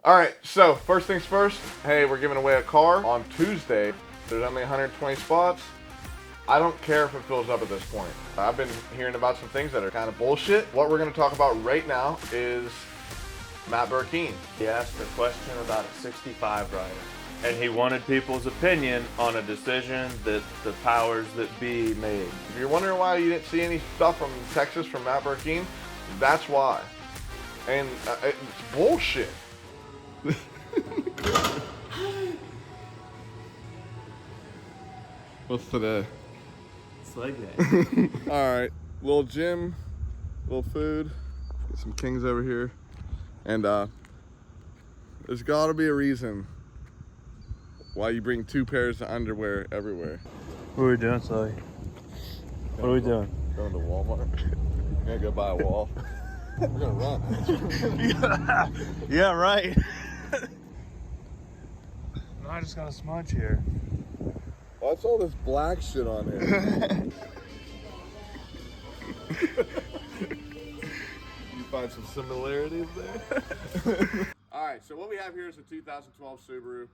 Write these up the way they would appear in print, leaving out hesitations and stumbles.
All right, so first things first, hey, we're giving away a car on Tuesday. There's only 120 spots. I don't care if it fills up at this point. I've been hearing about some things that are kind of bullshit. What we're gonna talk about right now is Matt Burkeen. He asked a question about a 65 rider, and he wanted people's opinion on a decision that the powers that be made. If you're wondering why you didn't see any stuff from Texas from Matt Burkeen, that's why. And it's bullshit. What's today? It's leg day. All right, little gym, little food, get some kings over here, and there's got to be a reason why you bring 2 pairs of underwear everywhere. What are we doing, Sully? What are we doing? Going to Walmart. We're gonna go buy a wall. We're gonna run. Yeah, right. No, I just got a smudge here. What's all this black shit on here? You find some similarities there? Alright, so what we have here is a 2012 Subaru,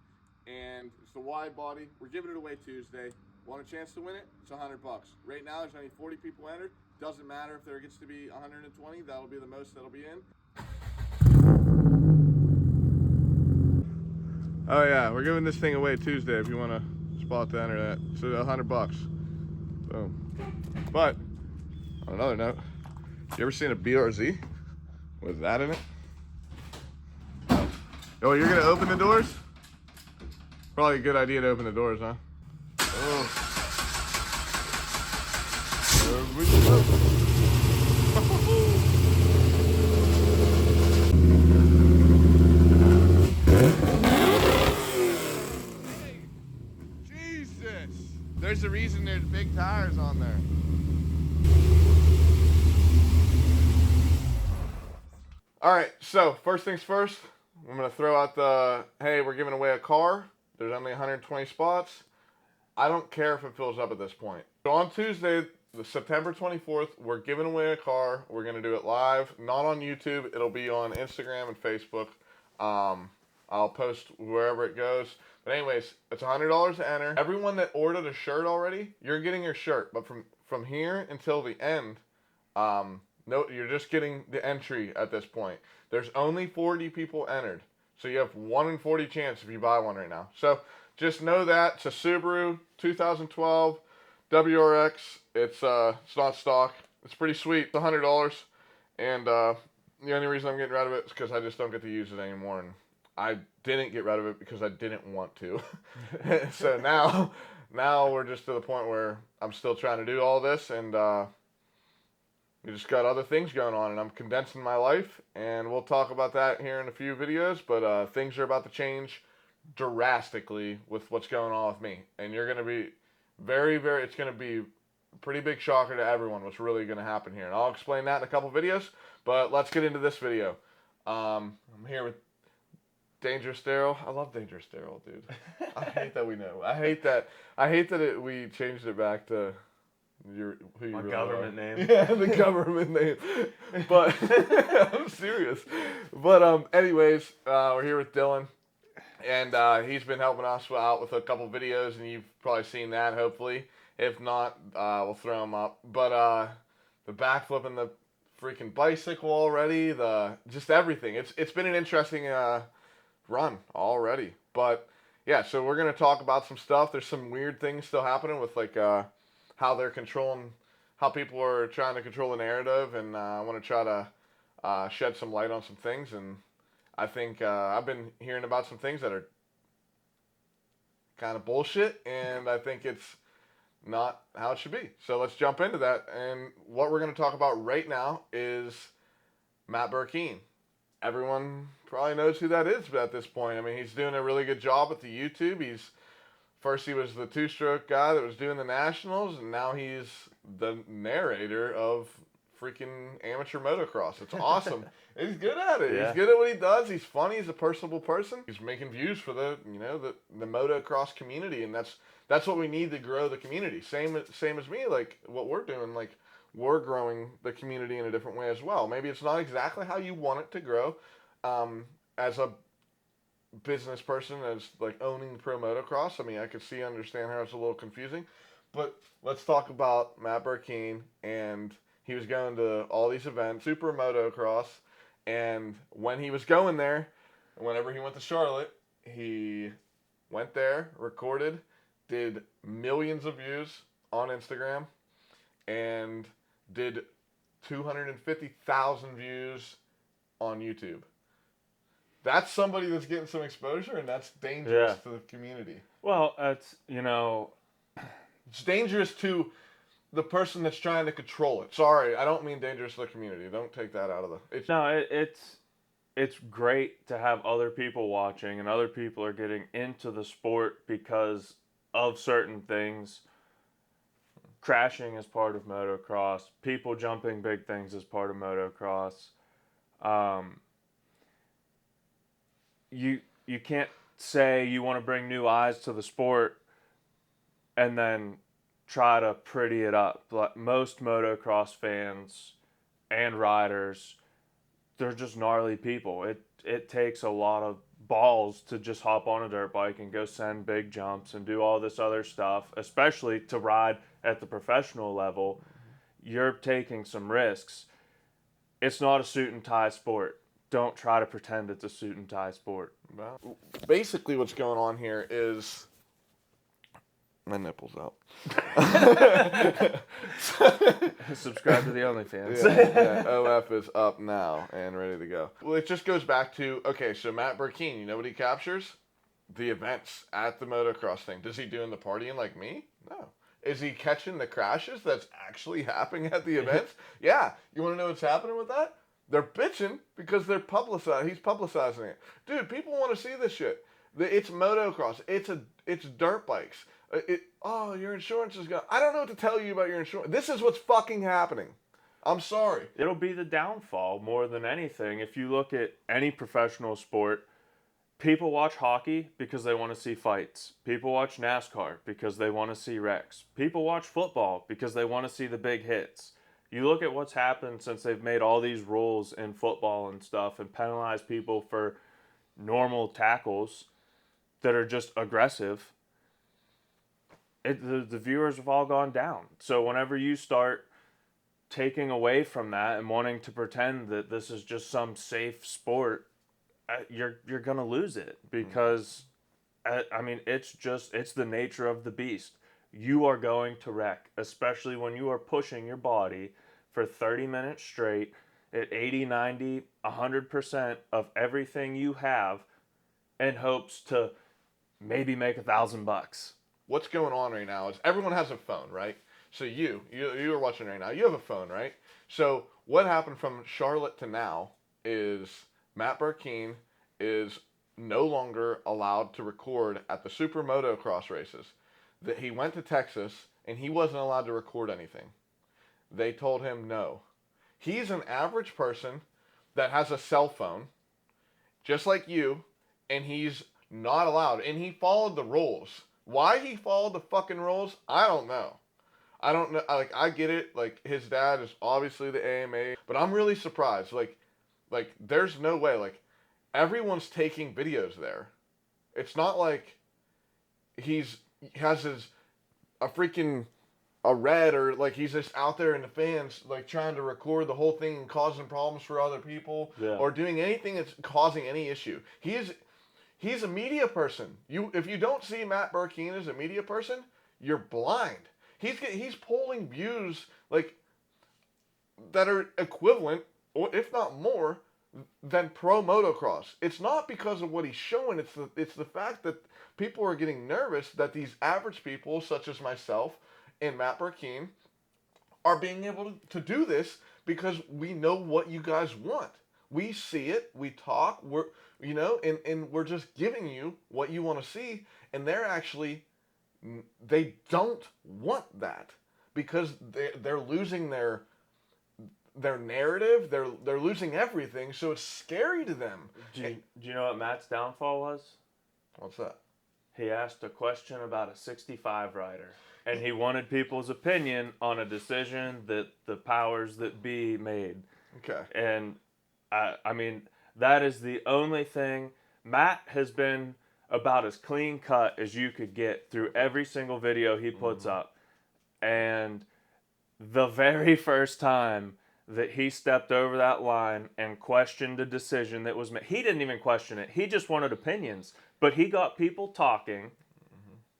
and it's the wide body. We're giving it away Tuesday. Want a chance to win it? It's $100. Right now there's only 40 people entered. Doesn't matter if there gets to be 120, that'll be the most that'll be in. Oh yeah, we're giving this thing away Tuesday if you want to spot to enter that. So $100. Boom. But on another note, you ever seen a BRZ with that in it? Oh, you're gonna open the doors? Probably a good idea to open the doors, huh? Oh. There we go. There's a reason there's big tires on there. All right, so first things first, I'm gonna throw out the, hey, we're giving away a car. There's only 120 spots. I don't care if it fills up at this point. So on Tuesday, the September 24th, we're giving away a car. We're gonna do it live, not on YouTube. It'll be on Instagram and Facebook. I'll post wherever it goes. But anyways, it's $100 to enter. Everyone that ordered a shirt already, you're getting your shirt. But from here until the end, no, you're just getting the entry at this point. There's only 40 people entered. So you have 1 in 40 chance if you buy one right now. So just know that. It's a Subaru 2012 WRX. It's not stock. It's pretty sweet. It's $100. And the only reason I'm getting rid of it is because I just don't get to use it anymore. And I didn't get rid of it because I didn't want to. So now we're just to the point where I'm still trying to do all this, and we just got other things going on, and I'm condensing my life, and we'll talk about that here in a few videos, but things are about to change drastically with what's going on with me, and you're going to be it's going to be a pretty big shocker to everyone what's really going to happen here, and I'll explain that in a couple videos, but let's get into this video. I'm here with Dangerous Daryl. I love Dangerous Daryl, dude. I hate that we know. I hate that we changed it back to who you My really government are. name. Yeah, the government name. But I'm serious. But anyways, we're here with Dylan, and he's been helping us out with a couple videos, and you've probably seen that. Hopefully, if not, we'll throw them up. But the backflip and the freaking bicycle already, just everything. It's been an interesting run already, but yeah, so we're gonna talk about some stuff. There's some weird things still happening with like how they're controlling, how people are trying to control the narrative, and I want to try to shed some light on some things. And I think I've been hearing about some things that are kind of bullshit, and I think it's not how it should be. So let's jump into that. And what we're going to talk about right now is Matt Burkeen. Everyone probably knows who that is at this point. I mean, he's doing a really good job with the YouTube. First he was the two-stroke guy that was doing the nationals, and now he's the narrator of freaking amateur motocross. It's awesome. He's good at it. Yeah. He's good at what he does. He's funny. He's a personable person. He's making views for the motocross community, and that's what we need to grow the community. Same as me, like what we're doing, like we're growing the community in a different way as well. Maybe it's not exactly how you want it to grow, as a business person that's like owning pro motocross. I mean, I could understand how it's a little confusing, but let's talk about Matt Burkeen. And he was going to all these events, super motocross, and when he was going there, whenever he went to Charlotte, he went there, recorded, did millions of views on Instagram, and did 250,000 views on YouTube. That's somebody that's getting some exposure, and that's dangerous to the community. Well, it's, it's dangerous to the person that's trying to control it. Sorry, I don't mean dangerous to the community. Don't take that out of the... it's great to have other people watching, and other people are getting into the sport because of certain things. Crashing is part of motocross. People jumping big things is part of motocross. You can't say you want to bring new eyes to the sport and then try to pretty it up. Like most motocross fans and riders, they're just gnarly people. It takes a lot of balls to just hop on a dirt bike and go send big jumps and do all this other stuff, especially to ride at the professional level. You're taking some risks. It's not a suit and tie sport. Don't try to pretend it's a suit and tie sport. Well, basically what's going on here is... My nipple's out. Subscribe to the OnlyFans. Yeah, OF is up now and ready to go. Well, it just goes back to, okay, so Matt Burkeen, you know what he captures? The events at the motocross thing. Does he doing the partying like me? No. Is he catching the crashes that's actually happening at the events? Yeah. You want to know what's happening with that? They're bitching because he's publicizing it. Dude, people want to see this shit. It's motocross. It's dirt bikes. Your insurance is gone. I don't know what to tell you about your insurance. This is what's fucking happening. I'm sorry. It'll be the downfall more than anything. If you look at any professional sport, people watch hockey because they want to see fights. People watch NASCAR because they want to see wrecks. People watch football because they want to see the big hits. You look at what's happened since they've made all these rules in football and stuff and penalized people for normal tackles that are just aggressive. The viewers have all gone down. So whenever you start taking away from that and wanting to pretend that this is just some safe sport, you're gonna lose it because, it's the nature of the beast. You are going to wreck, especially when you are pushing your body for 30 minutes straight at 80, 90, 100% of everything you have in hopes to maybe make $1,000. What's going on right now is everyone has a phone, right? So you are watching right now. You have a phone, right? So what happened from Charlotte to now is Matt Burkeen is no longer allowed to record at the super motocross races. That he went to Texas and he wasn't allowed to record anything. They told him no. He's an average person that has a cell phone, just like you, and he's not allowed. And he followed the rules. Why he followed the fucking rules, I don't know. I don't know. Like, I get it. Like, his dad is obviously the AMA, but I'm really surprised. Like, there's no way. Like, everyone's taking videos there. It's not like he has a red, or like he's just out there in the fans, like trying to record the whole thing and causing problems for other people, or doing anything that's causing any issue. He's a media person. If you don't see Matt Burkeen as a media person, you're blind. He's pulling views like that are equivalent, or if not more, than pro motocross. It's not because of what he's showing. It's the fact that people are getting nervous that these average people, such as myself and Matt Burkeen, are being able to do this because we know what you guys want. We see it, we talk, and we're just giving you what you want to see, and they don't want that because they're losing their narrative, they're losing everything, so it's scary to them. Do you know what Matt's downfall was? What's that? He asked a question about a 65 rider, and he wanted people's opinion on a decision that the powers that be made. Okay. And that is the only thing Matt has been about as clean cut as you could get through every single video he puts up. And the very first time that he stepped over that line and questioned a decision that was made, he didn't even question it. He just wanted opinions. But he got people talking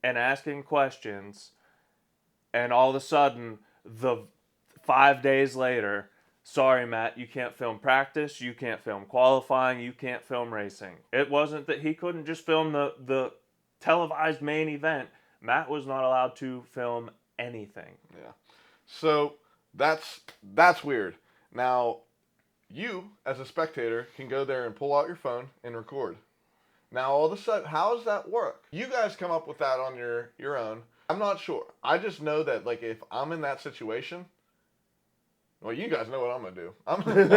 and asking questions, and all of a sudden, the 5 days later, sorry, Matt, you can't film practice, you can't film qualifying, you can't film racing. It wasn't that he couldn't just film the televised main event. Matt was not allowed to film anything. Yeah. So that's weird. Now, you as a spectator can go there and pull out your phone and record. Now, all of a sudden, how does that work? You guys come up with that on your own. I'm not sure. I just know that, like, if I'm in that situation, well, you guys know what I'm gonna do. I'm gonna do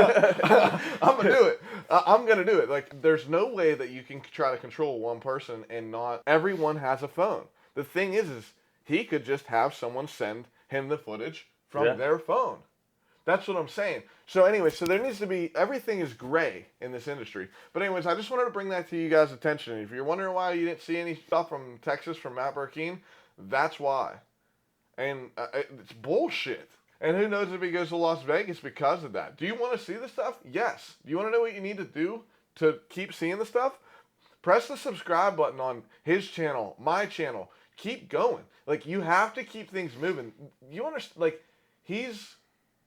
it. I'm gonna do it. Like, there's no way that you can try to control one person and not. Everyone has a phone. The thing is he could just have someone send him the footage from their phone. That's what I'm saying. So anyway, so there needs to be, everything is gray in this industry. But anyways, I just wanted to bring that to you guys' attention. If you're wondering why you didn't see any stuff from Texas from Matt Burkeen, that's why. And it's bullshit. And who knows if he goes to Las Vegas because of that. Do you want to see the stuff? Yes. Do you want to know what you need to do to keep seeing the stuff? Press the subscribe button on his channel, my channel. Keep going. Like, you have to keep things moving. You understand? Like, he's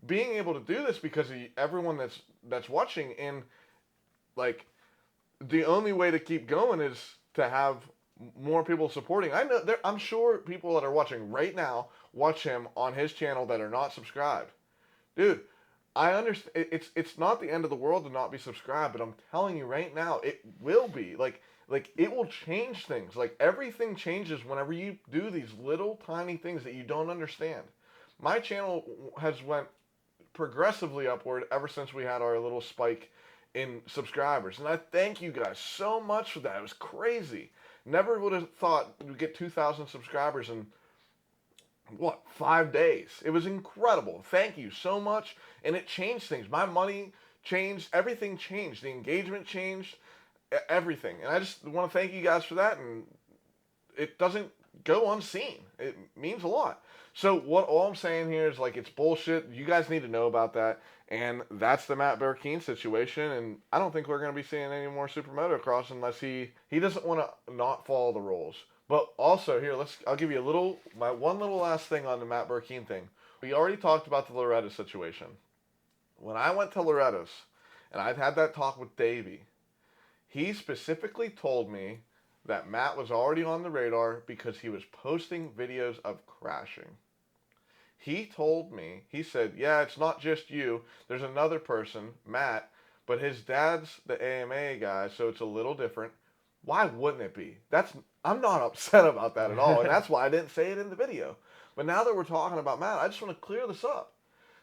being able to do this because of everyone that's watching, and like, the only way to keep going is to have more people supporting. I'm sure people that are watching right now watch him on his channel that are not subscribed. Dude, I understand it's not the end of the world to not be subscribed, but I'm telling you right now, it will be. Like it will change things. Like, everything changes whenever you do these little tiny things that you don't understand. My channel has went progressively upward ever since we had our little spike in subscribers. And I thank you guys so much for that. It was crazy. Never would have thought we'd get 2,000 subscribers in, 5 days. It was incredible. Thank you so much. And it changed things. My money changed. Everything changed. The engagement changed. Everything. And I just want to thank you guys for that. And it doesn't go unseen. It means a lot. So all I'm saying here is, like, it's bullshit. You guys need to know about that. And that's the Matt Burkeen situation. And I don't think we're going to be seeing any more super motocross unless he doesn't want to not follow the rules. But also here, I'll give you my one little last thing on the Matt Burkeen thing. We already talked about the Loretta situation. When I went to Loretta's and I'd had that talk with Davey, he specifically told me that Matt was already on the radar because he was posting videos of crashing. He told me, he said, yeah, it's not just you. There's another person, Matt, but his dad's the AMA guy, so it's a little different. Why wouldn't it be? I'm not upset about that at all, and that's why I didn't say it in the video. But now that we're talking about Matt, I just want to clear this up.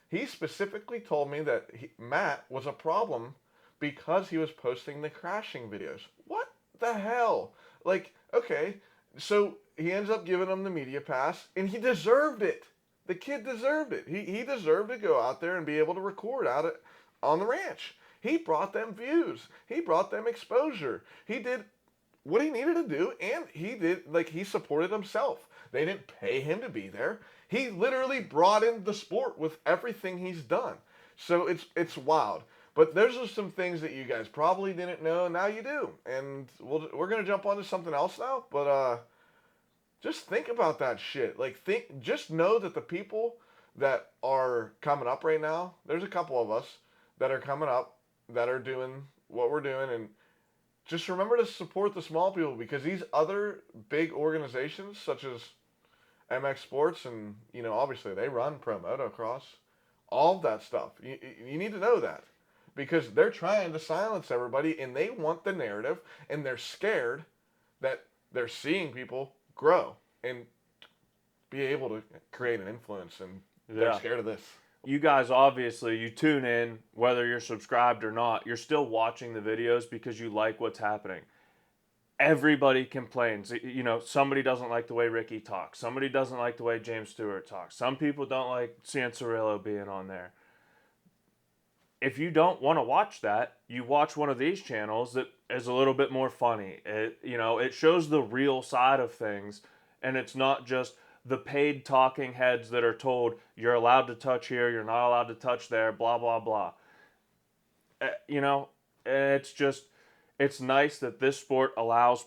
He specifically told me that Matt was a problem because he was posting the crashing videos. What the hell? Like, okay, so he ends up giving him the media pass, and he deserved it. The kid deserved it. He deserved to go out there and be able to record on the ranch. He brought them views. He brought them exposure. He did what he needed to do, and he supported himself. They didn't pay him to be there. He literally brought in the sport with everything he's done. So it's wild. But there's just some things that you guys probably didn't know, and now you do. And we're going to jump on to something else now, but just think about that shit. Just know that the people that are coming up right now, there's a couple of us that are coming up that are doing what we're doing, and just remember to support the small people, because these other big organizations such as MX Sports and, obviously they run pro motocross, all of that stuff. You need to know that, because they're trying to silence everybody, and they want the narrative, and they're scared that they're seeing people grow and be able to create an influence, and they're scared of this. You guys, obviously, you tune in, whether you're subscribed or not, you're still watching the videos because you like what's happening. Everybody complains. Somebody doesn't like the way Ricky talks. Somebody doesn't like the way James Stewart talks. Some people don't like Cianciarillo being on there. if you don't want to watch that, you watch one of these channels that is a little bit more funny. It shows the real side of things, and it's not just the paid talking heads that are told you're allowed to touch here, you're not allowed to touch there, blah blah blah. You know, it's nice that this sport allows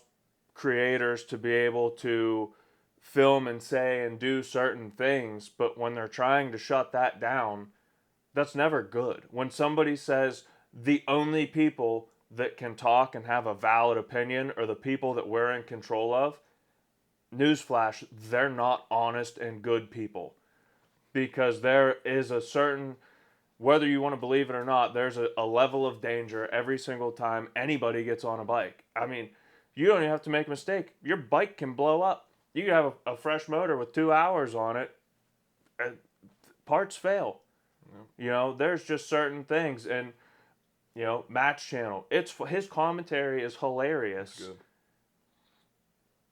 creators to be able to film and say and do certain things, but when they're trying to shut that down, that's never good. When somebody says the only people that can talk and have a valid opinion are the people that we're in control of, newsflash, they're not honest and good people. Because there is a certain, whether you want to believe it or not, there's a level of danger every single time anybody gets on a bike. I mean, you don't even have to make a mistake. Your bike can blow up. You can have a fresh motor with 2 hours on it, and parts fail. There's just certain things, and Matt's channel. His commentary is hilarious. Good.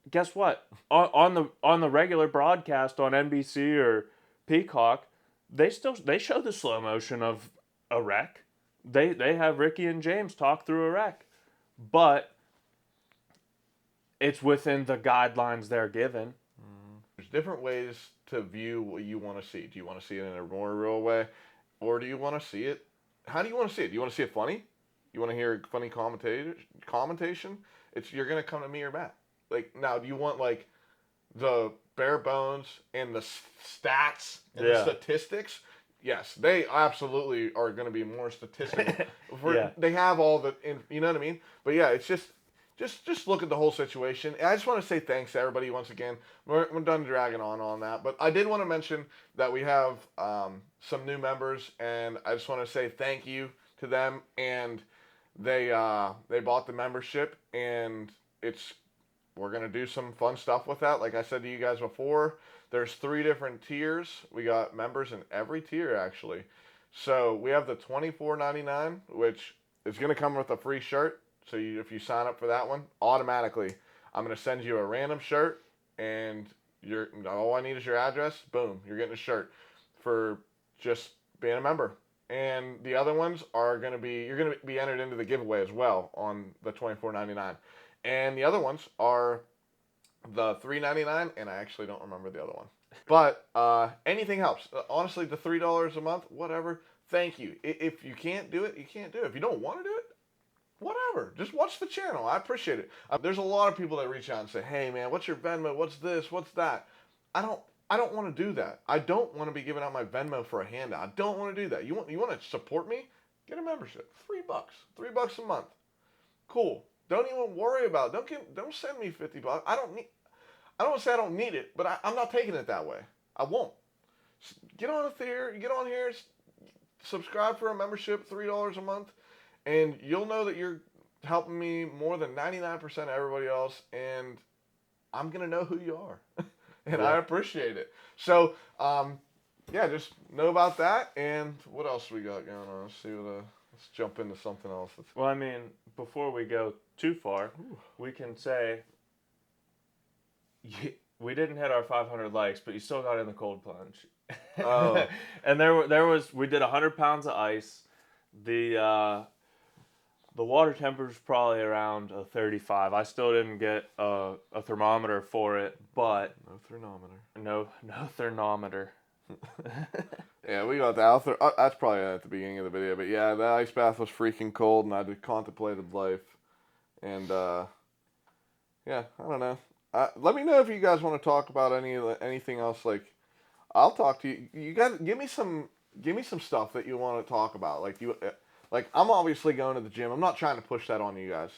Guess what? On the regular broadcast on NBC or Peacock, they show the slow motion of a wreck. They have Ricky and James talk through a wreck, but it's within the guidelines they're given. There's different ways to view what you want to see. Do you want to see it in a more real way, or do you want to see it? How do you want to see it? Do you want to see it funny? You want to hear funny commentation? You're gonna come to me or Matt. Like, now, do you want like the bare bones and the stats and the statistics? Yes, they absolutely are going to be more statistical. They have all the, you know what I mean? But yeah, it's just look at the whole situation. And I just want to say thanks to everybody once again. We're done dragging on that, but I did want to mention that we have some new members, and I just want to say thank you to them. And they bought the membership, and we're gonna do some fun stuff with that. Like I said to you guys before, there's 3 different tiers. We got members in every tier actually. So we have the $24.99, which is gonna come with a free shirt. So if you sign up for that one, automatically, I'm going to send you a random shirt, and all I need is your address. Boom, you're getting a shirt for just being a member. And the other ones you're going to be entered into the giveaway as well on the $24.99. And the other ones are the $3.99, and I actually don't remember the other one. But anything helps. Honestly, the $3 a month, whatever. Thank you. If you can't do it, you can't do it. If you don't want to do it, whatever. Just watch the channel. I appreciate it. There's a lot of people that reach out and say, "Hey, man, what's your Venmo? What's this? What's that?" I don't want to do that. I don't want to be giving out my Venmo for a handout. I don't want to do that. You want to support me? Get a membership. $3. $3 a month. Cool. Don't even worry about it. Don't send me $50. I don't say I don't need it, but I'm not taking it that way. I won't. Get on here, subscribe for a membership, $3 a month. And you'll know that you're helping me more than 99% of everybody else, and I'm going to know who you are. And I appreciate it. So, just know about that. And what else we got going on? Let's jump into something else. Well, I mean, before we go too far, we can say we didn't hit our 500 likes, but you still got in the cold plunge. Oh. And we did 100 pounds of ice. The water temperature is probably around a 35. I still didn't get a thermometer for it, but no thermometer. No thermometer. Yeah, we got the that's probably at the beginning of the video, but yeah, the ice bath was freaking cold, and I contemplated life, and I don't know. Let me know if you guys want to talk about anything else. Like, I'll talk to you. You guys give me some stuff that you want to talk about. Like, I'm obviously going to the gym. I'm not trying to push that on you guys.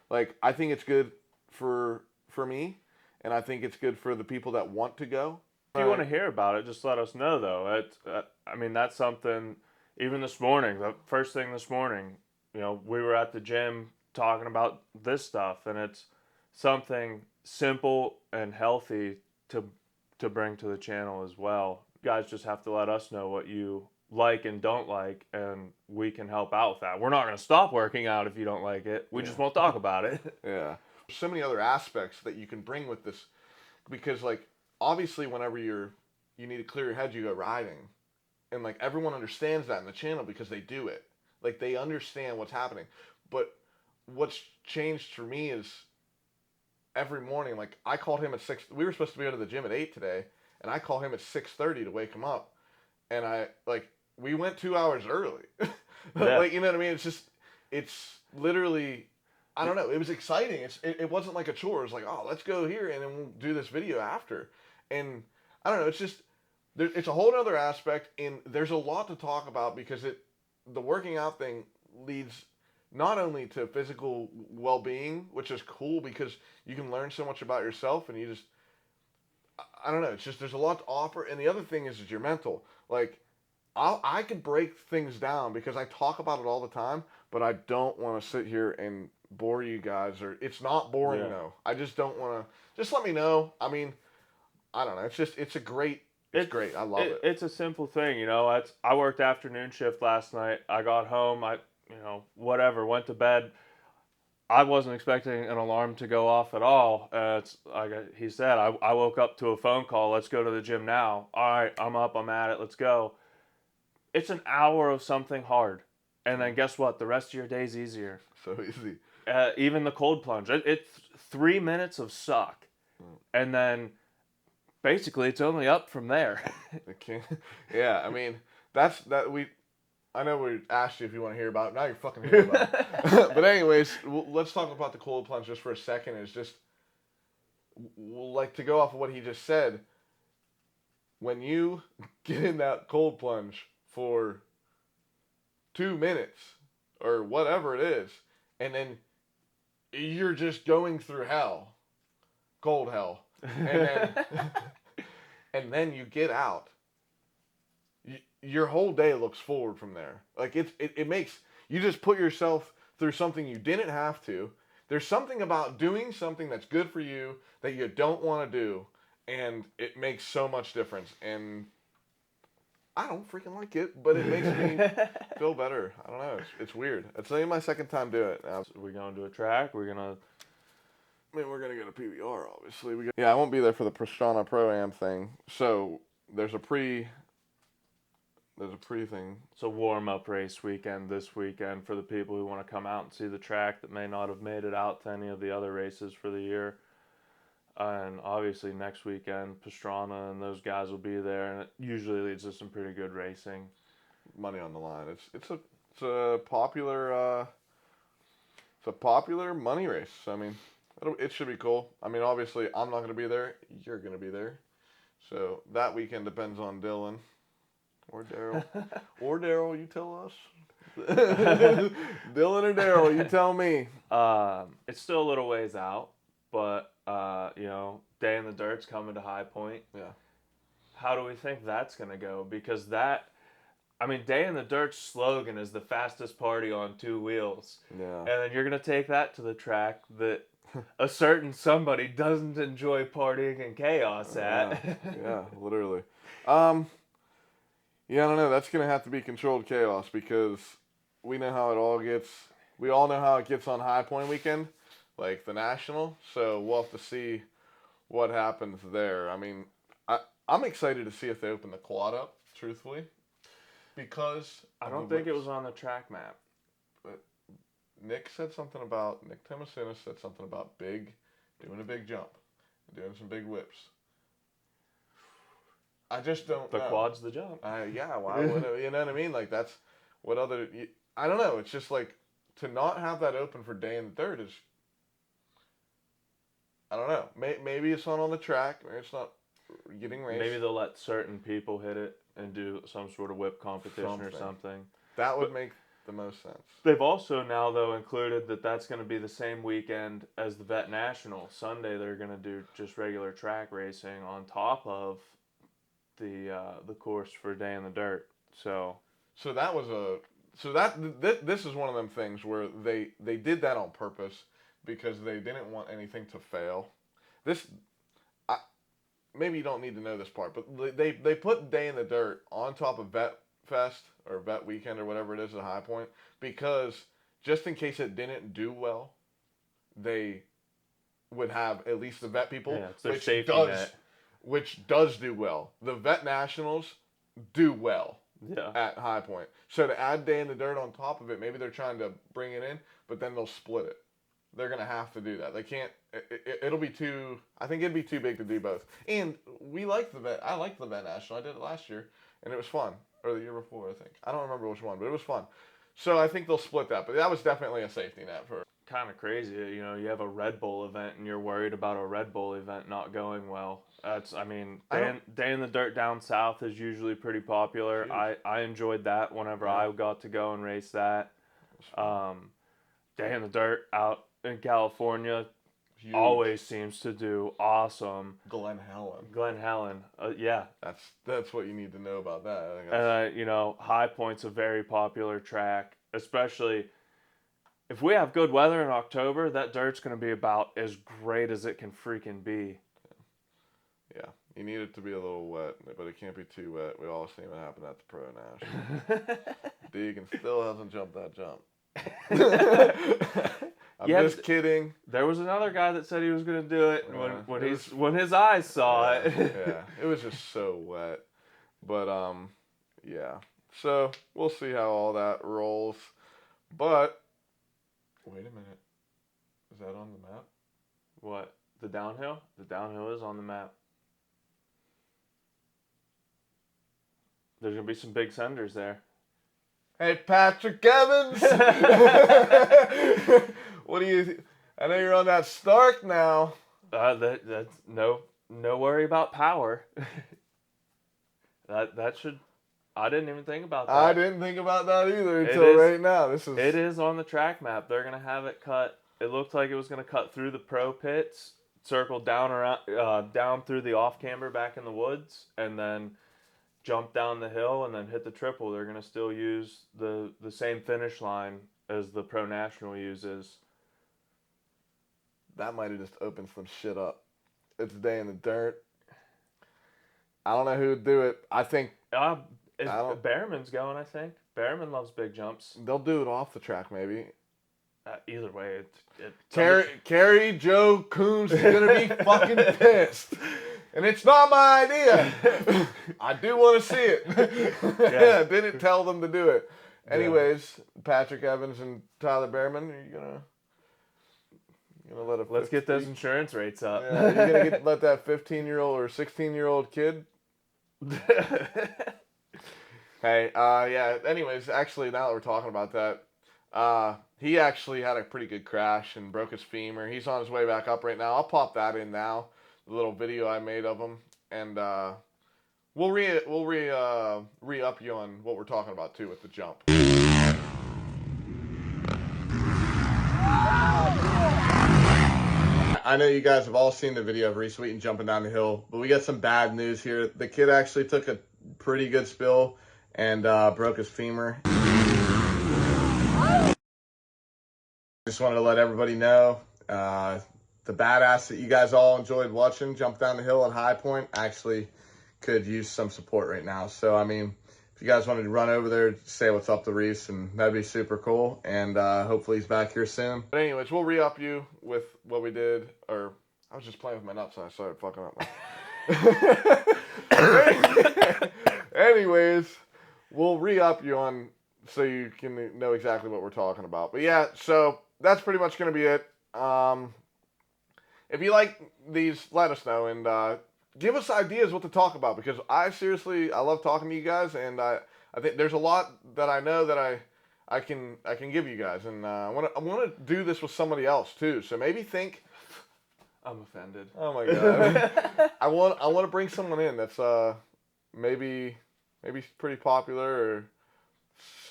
Like, I think it's good for me, and I think it's good for the people that want to go. If you want to hear about it, just let us know, though. That's something, even this morning, the first thing this morning, we were at the gym talking about this stuff, and it's something simple and healthy to bring to the channel as well. You guys just have to let us know what you like and don't like, and we can help out with that. We're not going to stop working out if you don't like it. We just won't talk about it. Yeah. There's so many other aspects that you can bring with this, because like, obviously whenever you need to clear your head, you go riding, and like, everyone understands that in the channel because they do it. Like, they understand what's happening. But what's changed for me is every morning, like, I called him at 6. We were supposed to be out of the gym at 8 today, and I call him at 6:30 to wake him up. And we went 2 hours early. Yeah. Like, you know what I mean? It's literally, I don't know. It was exciting. It wasn't like a chore. It was like, oh, let's go here and then we'll do this video after. And I don't know. It's just, it's a whole other aspect, and there's a lot to talk about because the working out thing leads not only to physical well-being, which is cool because you can learn so much about yourself, and you just, I don't know. It's just, there's a lot to offer. And the other thing is your mental. Like, I could break things down because I talk about it all the time, but I don't want to sit here and bore you guys. Or it's not boring though. I just don't want to. Just let me know. I mean, I don't know. It's great. It's great. I love it. It's a simple thing, you know. I worked afternoon shift last night. I got home. Whatever. Went to bed. I wasn't expecting an alarm to go off at all. It's like he said. I woke up to a phone call. Let's go to the gym now. All right, I'm up. I'm at it. Let's go. It's an hour of something hard, and then guess what? The rest of your day's easier. So easy. Even the cold plunge. It's 3 minutes of suck, and then basically it's only up from there. Yeah, I mean I know we asked you if you want to hear about it. Now you're fucking hearing about it. But anyways, let's talk about the cold plunge just for a second. It's just, like, to go off of what he just said, when you get in that cold plunge for 2 minutes or whatever it is, and then you're just going through hell, cold hell, and then and then you get out, your whole day looks forward from there. Like, it makes you just put yourself through something you didn't have to. There's something about doing something that's good for you that you don't want to do, and it makes so much difference. And I don't freaking like it, but it makes me feel better. I don't know. It's weird. It's only my second time doing it. We're going to a track. We're gonna we're gonna get a PBR, obviously. I won't be there for the Pastrana Pro-Am thing. So there's a pre thing. It's a warm-up race weekend this weekend for the people who want to come out and see the track that may not have made it out to any of the other races for the year. And obviously next weekend, Pastrana and those guys will be there, and it usually leads to some pretty good racing. Money on the line. It's a popular money race. I mean, it should be cool. I mean, obviously I'm not going to be there. You're going to be there. So that weekend depends on Dylan or Daryl. Or Daryl, you tell us. Dylan or Daryl, you tell me. It's still a little ways out, but Day in the Dirt's coming to High Point. Yeah. How do we think that's going to go? Because Day in the Dirt's slogan is the fastest party on two wheels. Yeah. And then you're going to take that to the track that a certain somebody doesn't enjoy partying and chaos at. Yeah, literally. Yeah, I don't know. That's going to have to be controlled chaos because we know how it all gets. We all know how it gets on High Point weekend, like the National. So we'll have to see what happens there. I mean, I'm excited to see if they open the quad up, truthfully, because I don't think it was on the track map. But Nick Timasinis said something about doing a big jump, doing some big whips. I just don't know. The quad's the jump. Yeah, why would it, you know what I mean? Like, that's what other... I don't know. It's just like, to not have that open for Day in the Dirt is... I don't know. Maybe it's not on the track. Maybe it's not getting raced. Maybe they'll let certain people hit it and do some sort of whip competition or something. That would make the most sense. They've also now, though, included that's going to be the same weekend as the Vet National. Sunday, they're going to do just regular track racing on top of the course for Day in the Dirt. So that was this is one of them things where they did that on purpose because they didn't want anything to fail. Maybe you don't need to know this part, but they put Day in the Dirt on top of Vet Fest or Vet Weekend or whatever it is at High Point because just in case it didn't do well, they would have at least the vet people, it's their safety net. Which does do well. The Vet Nationals do well. Yeah. at High Point. So to add Day in the Dirt on top of it, maybe they're trying to bring it in, but then they'll split it. They're gonna have to do that. They can't. It'll be too. I think it'd be too big to do both. And we like the vet. I liked the vet national. I did it last year, and it was fun. Or the year before, I think. I don't remember which one, but it was fun. So I think they'll split that. But that was definitely a safety net for. Kind of crazy, you know. You have a Red Bull event, and you're worried about a Red Bull event not going well. I mean, Day in the Dirt down south is usually pretty popular. Huge. I enjoyed that whenever I got to go and race that. Day in the Dirt out in California Huge. always seems to do awesome. Glen Helen. Glen Helen, yeah. That's what you need to know about that. You know, High Point's a very popular track, especially if we have good weather in October. That dirt's going to be about as great as it can freaking be. Yeah, you need it to be a little wet, but it can't be too wet. We all seen what happened at the Pro National. Deegan still hasn't jumped that jump. I'm just kidding. There was another guy that said he was going to do it, and when his eyes saw it. Yeah, it was just so wet. But yeah. So we'll see how all that rolls. But wait a minute, is that on the map? What? The downhill? The downhill is on the map. There's going to be some big senders there. Hey, Patrick Evans! What do you... I know you're on that Stark now. That's no worry about power. that should... I didn't even think about that. I didn't think about that either until right now. It is on the track map. They're going to have it cut. It looked like it was going to cut through the pro pits, circle down through the off-camber back in the woods, and then jump down the hill and then hit the triple. They're going to still use the same finish line as the Pro National uses. That might have just opened some shit up. It's Day in the Dirt. I don't know who would do it. I think... Behrman's going, I think. Behrman loves big jumps. They'll do it off the track, maybe. Either way, Kerry Joe Coombs is going to be fucking pissed. And it's not my idea. I do want to see it. Yeah, didn't tell them to do it. Anyways, Patrick Evans and Tyler Behrman, are you gonna let Let's get those insurance rates up. Yeah, you're gonna let that 15-year-old or 16-year-old kid? Hey, yeah. Anyways, actually, now that we're talking about that, he actually had a pretty good crash and broke his femur. He's on his way back up right now. I'll pop that in now. The little video I made of him, and we'll re-up you on what we're talking about too with the jump. I know you guys have all seen the video of Reese Wheaton jumping down the hill, but we got some bad news here. The kid actually took a pretty good spill and broke his femur. Just wanted to let everybody know. The badass that you guys all enjoyed watching jump down the hill at High Point actually could use some support right now. So, I mean, if you guys wanted to run over there, say what's up to Reese, and that'd be super cool. And hopefully he's back here soon. But anyways, we'll re-up you with what we did. Or I was just playing with my nuts and I started fucking up. Anyways, we'll re-up you on so you can know exactly what we're talking about. But yeah, so that's pretty much going to be it. If you like these, let us know and give us ideas what to talk about, because I love talking to you guys, and I think there's a lot that I know that I can give you guys, and I want to do this with somebody else too. So maybe think. I'm offended. Oh my god! I want to bring someone in that's maybe pretty popular, or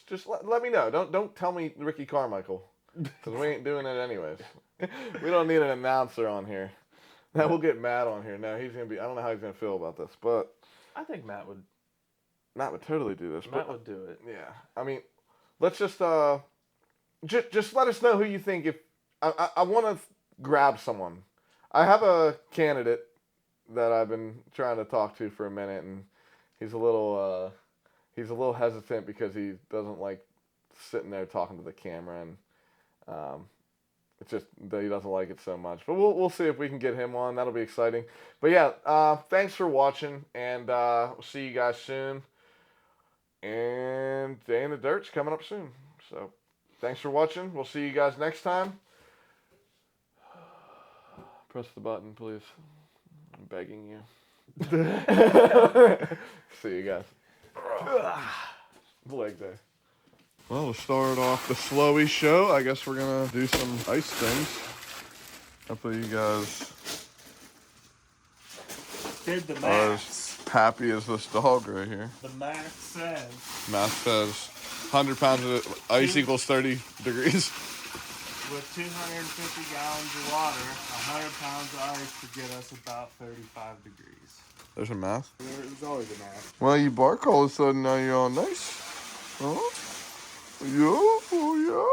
just let me know. Don't tell me Ricky Carmichael, because we ain't doing it anyways. We don't need an announcer on here. That will get Matt on here. Now he's gonna be. I don't know how he's gonna feel about this, but I think Matt would totally do this. Matt would do it. Yeah, I mean, let's just let us know who you think. If I want to grab someone, I have a candidate that I've been trying to talk to for a minute, and he's a little hesitant because he doesn't like sitting there talking to the camera, and it's just that he doesn't like it so much. But we'll see if we can get him on. That'll be exciting. But yeah, thanks for watching, and we'll see you guys soon. And Day in the Dirt's coming up soon. So thanks for watching. We'll see you guys next time. Press the button, please. I'm begging you. See you guys. Leg day. Well, we'll start off the slowy show. I guess we're gonna do some ice things. Hopefully you guys Did the are max. as happy as this dog right here. The max says. Math says 100 pounds of ice equals 30 degrees. With 250 gallons of water, 100 pounds of ice to get us about 35 degrees. There's a math. There's always a max. Well, you bark all of a sudden, now you're all nice. Huh? Yeah, oh yeah.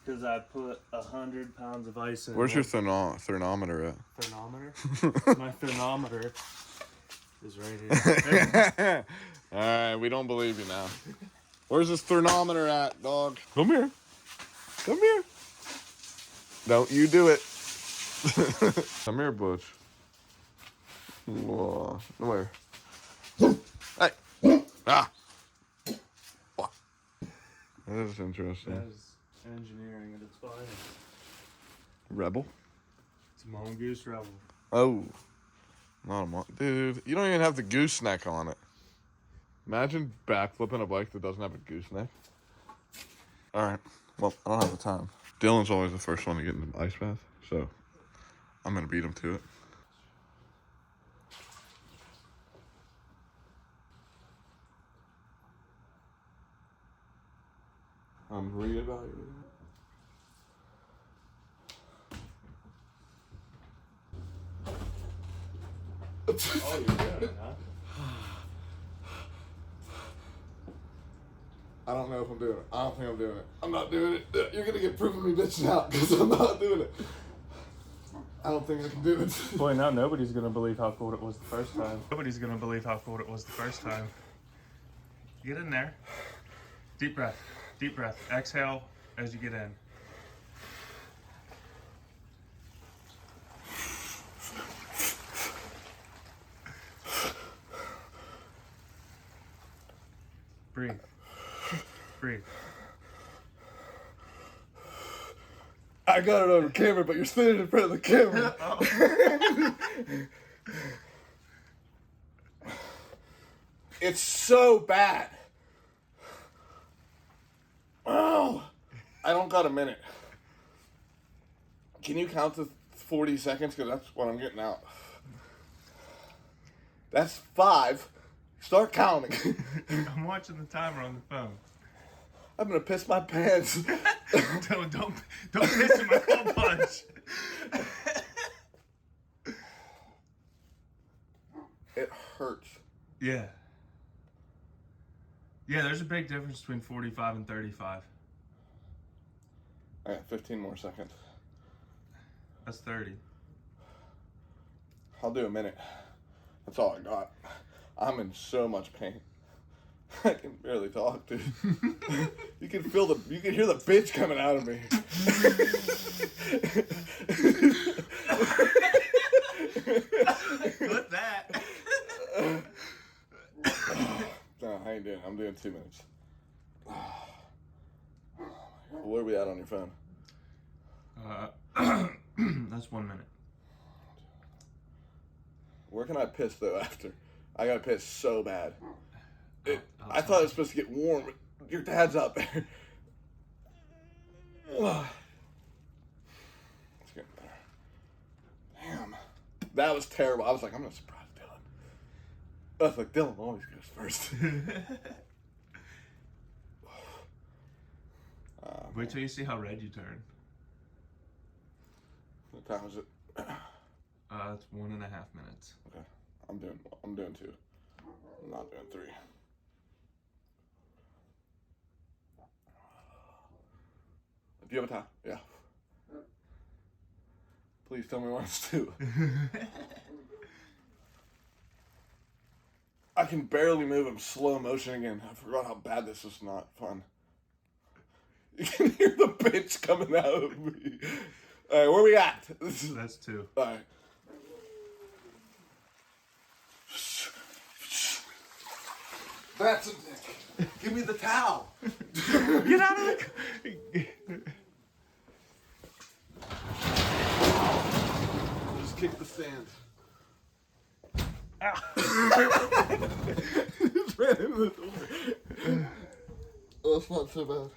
Because I put 100 pounds of ice in. Where's your thermometer at? Thermometer? My thermometer is right here. Alright, we don't believe you now. Where's this thermometer at, dog? Come here. Come here. Don't you do it. Come here, Butch. Whoa. Come here. Hey. Ah. That is interesting. That is engineering at its finest. Rebel? It's a mongoose rebel. Oh. Not a dude, you don't even have the gooseneck on it. Imagine backflipping a bike that doesn't have a gooseneck. Alright. Well, I don't have the time. Dylan's always the first one to get in the ice bath, so I'm gonna beat him to it. I'm reevaluating. Oh, you're doing it, huh? I don't know if I'm doing it. I don't think I'm doing it. I'm not doing it. You're gonna get proof of me bitching out because I'm not doing it. I don't think I can do it. Boy, now nobody's going to believe how cold it was the first time. Nobody's going to believe how cold it was the first time. Get in there. Deep breath. Deep breath. Exhale as you get in. Breathe. Breathe. I got it on camera, but you're standing in front of the camera. It's so bad. Oh, I don't got a minute. Can you count to 40 seconds? Because that's what I'm getting out. That's 5. Start counting. I'm watching the timer on the phone. I'm gonna piss my pants. Don't piss in my cold punch. It hurts. Yeah. Yeah, there's a big difference between 45 and 35. I got 15 more seconds. That's 30. I'll do a minute. That's all I got. I'm in so much pain. I can barely talk, dude. You can hear the bitch coming out of me. Put that. No, I ain't doing it. I'm doing 2 minutes. Where are we at on your phone? That's 1 minute. Where can I piss though after? I gotta piss so bad. I thought it was supposed to get warm, but your dad's out there. It's getting better. Damn. That was terrible. I was like, I'm gonna surprise Dylan. I was like, Dylan always goes first. Wait till you see how red you turn. What time is it? It's 1.5 minutes. Okay. I'm doing 2. I'm not doing 3. Do you have a time? Yeah. Please tell me when it's 2. I can barely move in slow motion again. I forgot how bad this is not fun. You can hear the bitch coming out of me. Alright, where we at? That's 2. Alright. That's a dick. Give me the towel. Get out of the. Just kick the stand. Ow. Just ran into the door. Oh, it's not so bad.